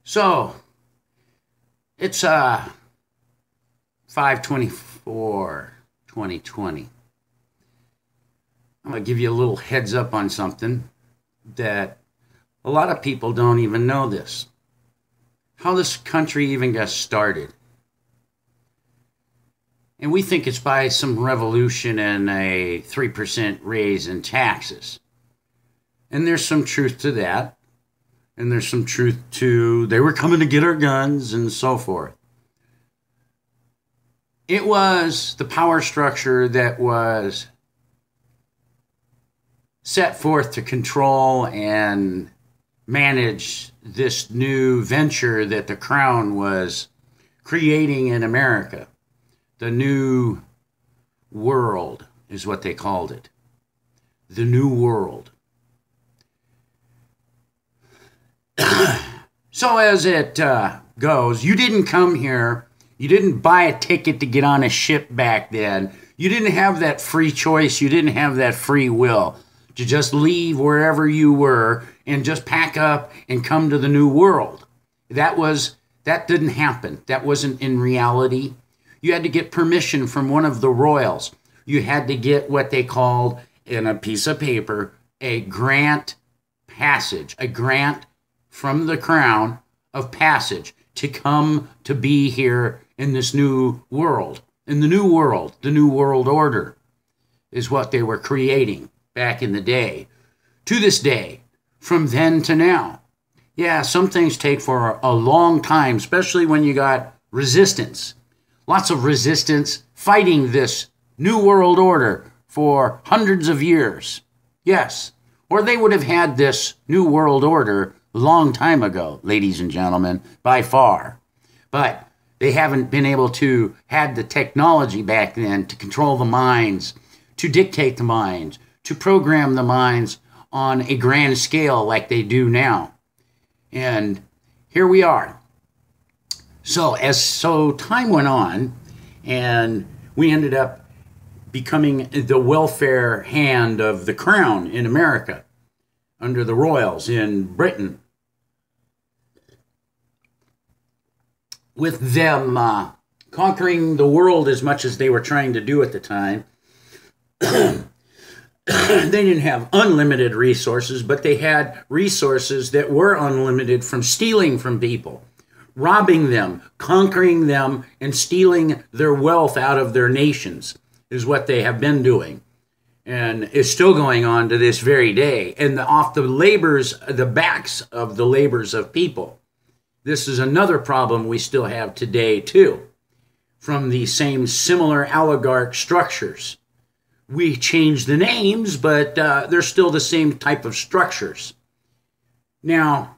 So it's 5/24, 2020. I'm going to give you a little heads up on something that a lot of people don't even know this. How this country even got started. And we think it's by some revolution and a 3% raise in taxes. And there's some truth to that. And there's some truth to they were coming to get our guns and so forth. It was the power structure that was set forth to control and manage this new venture that the crown was creating in America. The New World is what they called it. The New World. So as it goes, you didn't come here. You didn't buy a ticket to get on a ship back then. You didn't have that free choice. You didn't have that free will to just leave wherever you were and just pack up and come to the New World. That didn't happen. That wasn't in reality. You had to get permission from one of the royals. You had to get what they called in a piece of paper a grant passage, a grant from the crown of passage to come to be here in this new world. In the new world, the New World Order is what they were creating back in the day. To this day, from then to now. Yeah, some things take for a long time, especially when you got resistance. Lots of resistance fighting this New World Order for hundreds of years. Yes, or they would have had this New World Order a long time ago, ladies and gentlemen, by far. But they haven't been able to have the technology back then to control the minds, to dictate the minds, to program the minds on a grand scale like they do now. And here we are. So time went on, and we ended up becoming the welfare hand of the crown in America under the royals in Britain. With them conquering the world as much as they were trying to do at the time, they didn't have unlimited resources, but they had resources that were unlimited from stealing from people, robbing them, conquering them, and stealing their wealth out of their nations is what they have been doing. And is still going on to this very day. And off the backs of the labors of people. This is another problem we still have today, too, from the same similar oligarch structures. We changed the names, but they're still the same type of structures. Now,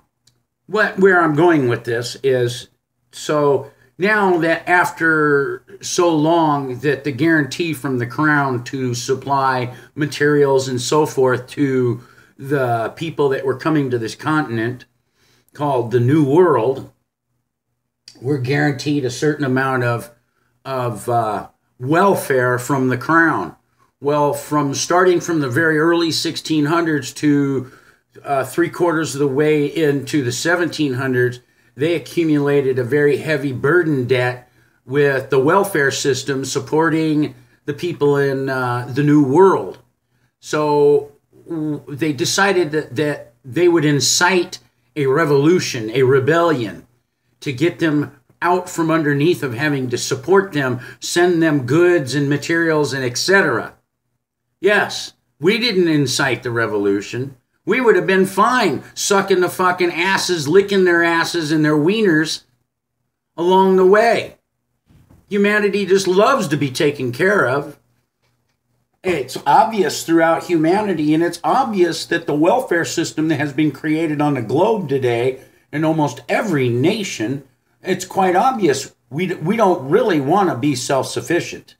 where I'm going with this is, so now that after so long that the guarantee from the crown to supply materials and so forth to the people that were coming to this continent called the New World, were guaranteed a certain amount of welfare from the crown. Well, starting from the very early 1600s to 3/4 of the way into the 1700s, they accumulated a very heavy burden debt with the welfare system supporting the people in the New World. So they decided that they would incite a revolution, a rebellion, to get them out from underneath of having to support them, send them goods and materials and etc. Yes, we didn't incite the revolution. We would have been fine sucking the fucking asses, licking their asses and their wieners along the way. Humanity just loves to be taken care of. It's obvious throughout humanity, and it's obvious that the welfare system that has been created on the globe today in almost every nation, it's quite obvious we don't really want to be self-sufficient,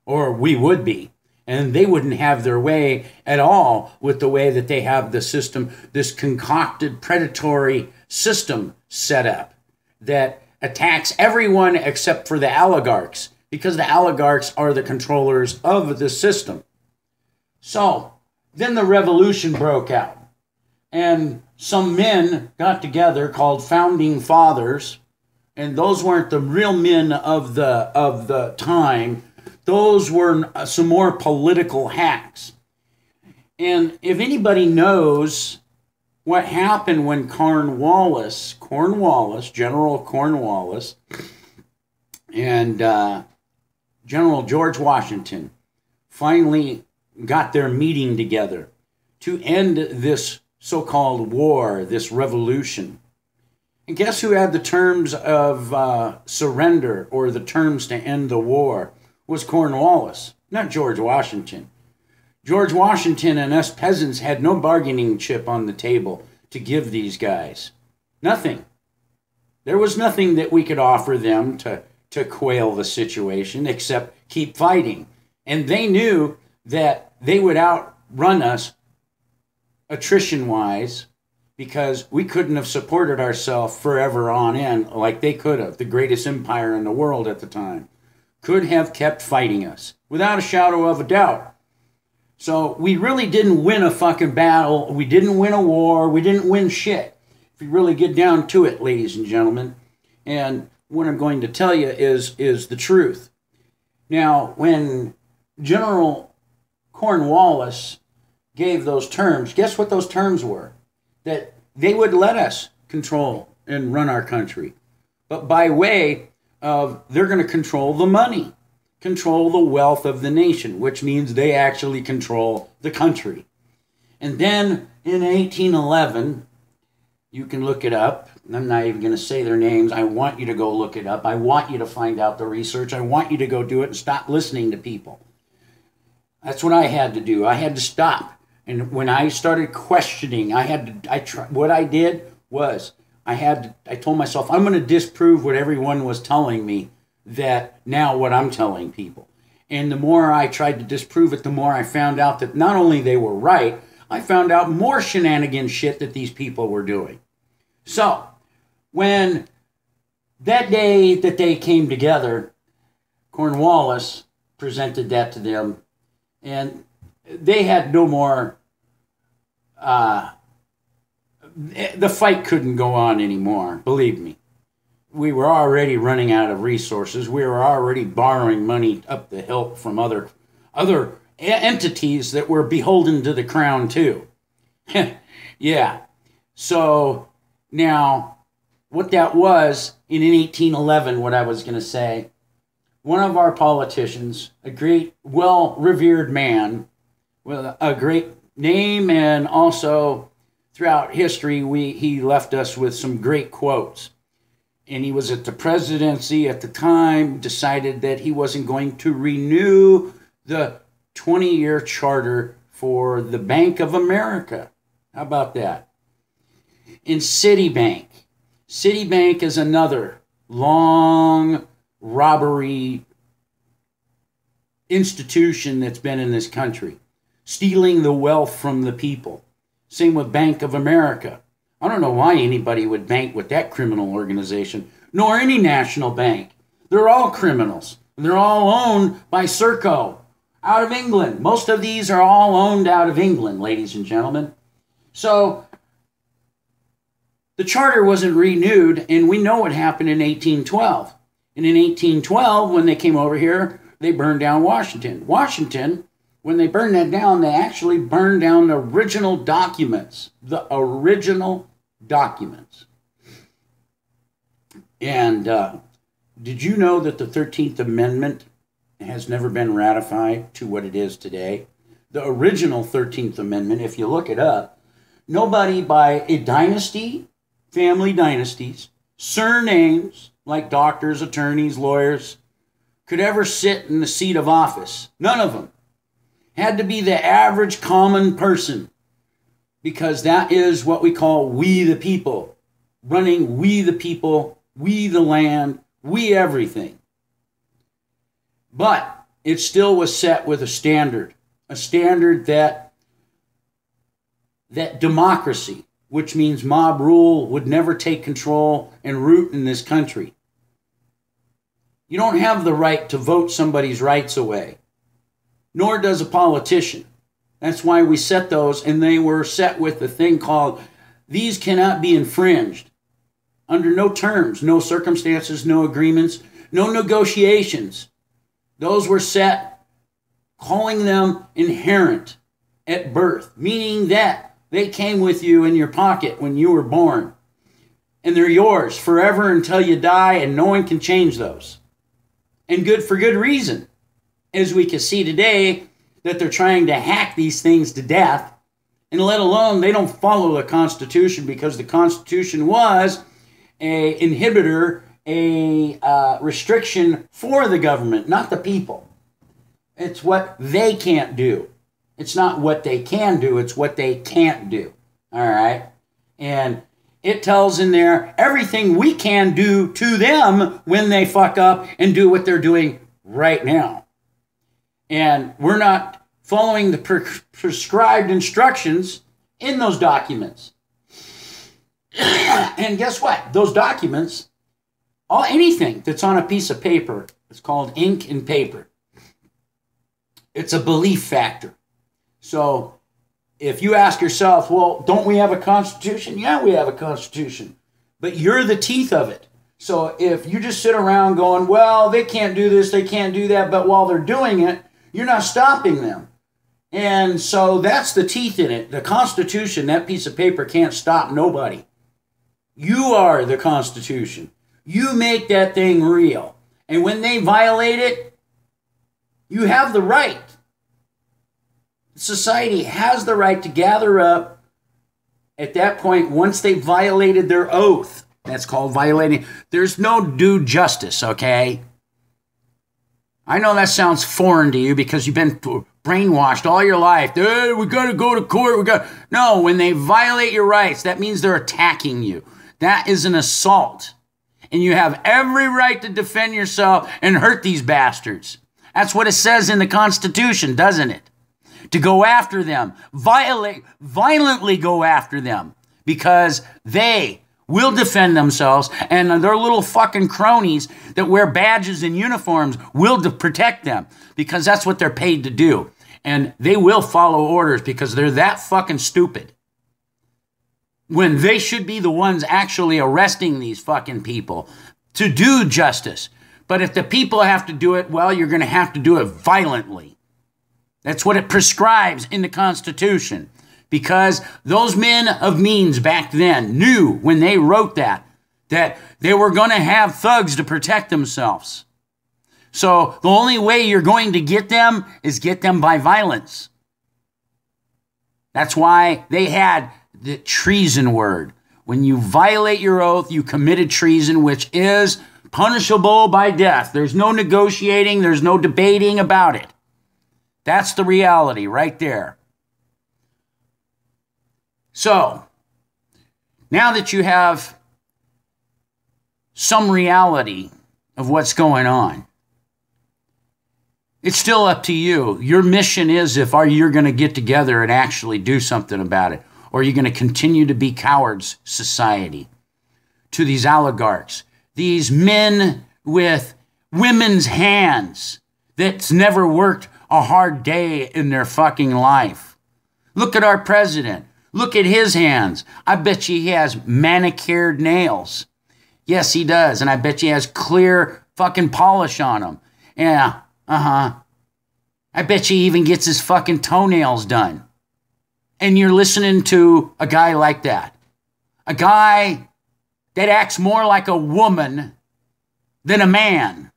or we would be. And they wouldn't have their way at all with the way that they have the system, this concocted predatory system set up that attacks everyone except for the oligarchs, because the oligarchs are the controllers of the system. So then the revolution broke out. And some men got together called founding fathers, and those weren't the real men of the time. Those were some more political hacks. And if anybody knows what happened when General Cornwallis, and General George Washington finally got their meeting together to end this so-called war, this revolution. And guess who had the terms of surrender, or the terms to end the war? Was Cornwallis, not George Washington. George Washington and us peasants had no bargaining chip on the table to give these guys. Nothing. There was nothing that we could offer them to quail the situation except keep fighting. And they knew that they would outrun us attrition-wise, because we couldn't have supported ourselves forever on end like they could have. The greatest empire in the world at the time could have kept fighting us without a shadow of a doubt. So we really didn't win a fucking battle. We didn't win a war. We didn't win shit, if you really get down to it, ladies and gentlemen. And what I'm going to tell you is the truth. Now, when General Cornwallis gave those terms, guess what those terms were? That they would let us control and run our country, but by way of they're going to control the money, control the wealth of the nation, which means they actually control the country. And then in 1811, you can look it up. I'm not even going to say their names. I want you to go look it up. I want you to find out the research. I want you to go do it and stop listening to people. That's what I had to do. I had to stop. And when I started questioning, I told myself, I'm going to disprove what everyone was telling me, that now what I'm telling people. And the more I tried to disprove it, the more I found out that not only they were right, I found out more shenanigan shit that these people were doing. So, when that day that they came together, Cornwallis presented that to them, and they had no more, the fight couldn't go on anymore, believe me. We were already running out of resources. We were already borrowing money up the hilt from other entities that were beholden to the crown too. Yeah. So now, what that was, in 1811, what I was going to say, one of our politicians, a great, well-revered man with a great name, and also throughout history, he left us with some great quotes. And he was at the presidency at the time, decided that he wasn't going to renew the 20-year charter for the Bank of America. How about that? In Citibank. Citibank is another long robbery institution that's been in this country, stealing the wealth from the people. Same with Bank of America. I don't know why anybody would bank with that criminal organization, nor any national bank. They're all criminals. They're all owned by Serco out of England. Most of these are all owned out of England, ladies and gentlemen. So the charter wasn't renewed, and we know what happened in 1812. And in 1812, when they came over here, they burned down Washington. Washington, when they burned that down, they actually burned down the original documents. The original documents. And did you know that the 13th Amendment has never been ratified to what it is today? The original 13th Amendment, if you look it up, nobody by a dynasty, family dynasties, surnames like doctors, attorneys, lawyers, could ever sit in the seat of office. None of them. Had to be the average common person, because that is what we call we the people, running we the people, we the land, we everything. But it still was set with a standard that democracy, which means mob rule, would never take control and root in this country. You don't have the right to vote somebody's rights away, nor does a politician. That's why we set those, and they were set with the thing called, these cannot be infringed under no terms, no circumstances, no agreements, no negotiations. Those were set, calling them inherent at birth, meaning that they came with you in your pocket when you were born. And they're yours forever until you die, and no one can change those. And good for good reason. As we can see today, that they're trying to hack these things to death, and let alone they don't follow the Constitution, because the Constitution was an inhibitor, a restriction for the government, not the people. It's what they can't do. It's not what they can do, it's what they can't do. All right? And it tells in there everything we can do to them when they fuck up and do what they're doing right now. And we're not following the prescribed instructions in those documents. And guess what? Those documents, anything that's on a piece of paper, it's called ink and paper. It's a belief factor. So if you ask yourself, well, don't we have a Constitution? Yeah, we have a Constitution. But you're the teeth of it. So if you just sit around going, well, they can't do this, they can't do that, but while they're doing it, you're not stopping them. And so that's the teeth in it. The Constitution, that piece of paper, can't stop nobody. You are the Constitution. You make that thing real. And when they violate it, you have the right. Society has the right to gather up at that point once they violated their oath. That's called violating. There's no due justice, okay? I know that sounds foreign to you because you've been brainwashed all your life. Hey, we got to go to court. No, when they violate your rights, that means they're attacking you. That is an assault. And you have every right to defend yourself and hurt these bastards. That's what it says in the Constitution, doesn't it? To go after them, violently go after them, because they will defend themselves, and their little fucking cronies that wear badges and uniforms will protect them, because that's what they're paid to do. And they will follow orders because they're that fucking stupid. When they should be the ones actually arresting these fucking people to do justice. But if the people have to do it, well, you're going to have to do it violently. That's what it prescribes in the Constitution. Because those men of means back then knew when they wrote that they were going to have thugs to protect themselves. So the only way you're going to get them is get them by violence. That's why they had the treason word. When you violate your oath, you committed treason, which is punishable by death. There's no negotiating. There's no debating about it. That's the reality right there. So, now that you have some reality of what's going on, it's still up to you. Your mission is you're going to get together and actually do something about it, or you're going to continue to be cowards society to these oligarchs, these men with women's hands that's never worked a hard day in their fucking life. Look at our president. Look at his hands. I bet you he has manicured nails. Yes, he does. And I bet you he has clear fucking polish on them. Yeah, I bet you he even gets his fucking toenails done. And you're listening to a guy like that. A guy that acts more like a woman than a man.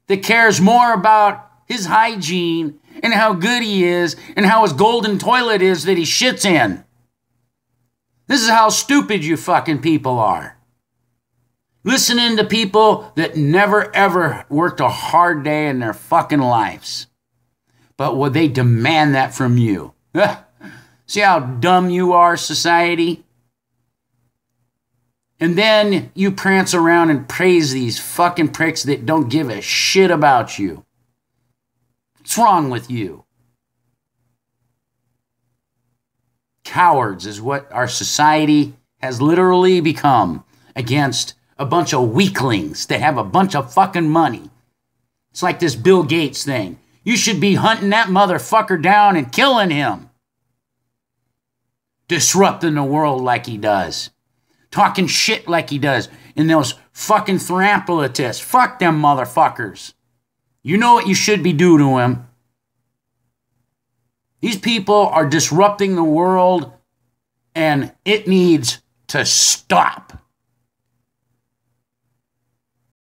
That cares more about his hygiene and how good he is and how his golden toilet is that he shits in. This is how stupid you fucking people are. Listening to people that never ever worked a hard day in their fucking lives. But will they demand that from you? See how dumb you are, society? And then you prance around and praise these fucking pricks that don't give a shit about you. What's wrong with you? Cowards is what our society has literally become against a bunch of weaklings that have a bunch of fucking money. It's like this Bill Gates thing. You should be hunting that motherfucker down and killing him. Disrupting the world like he does. Talking shit like he does. And those fucking therampelatists. Fuck them motherfuckers. You know what you should be doing to him. These people are disrupting the world, and it needs to stop.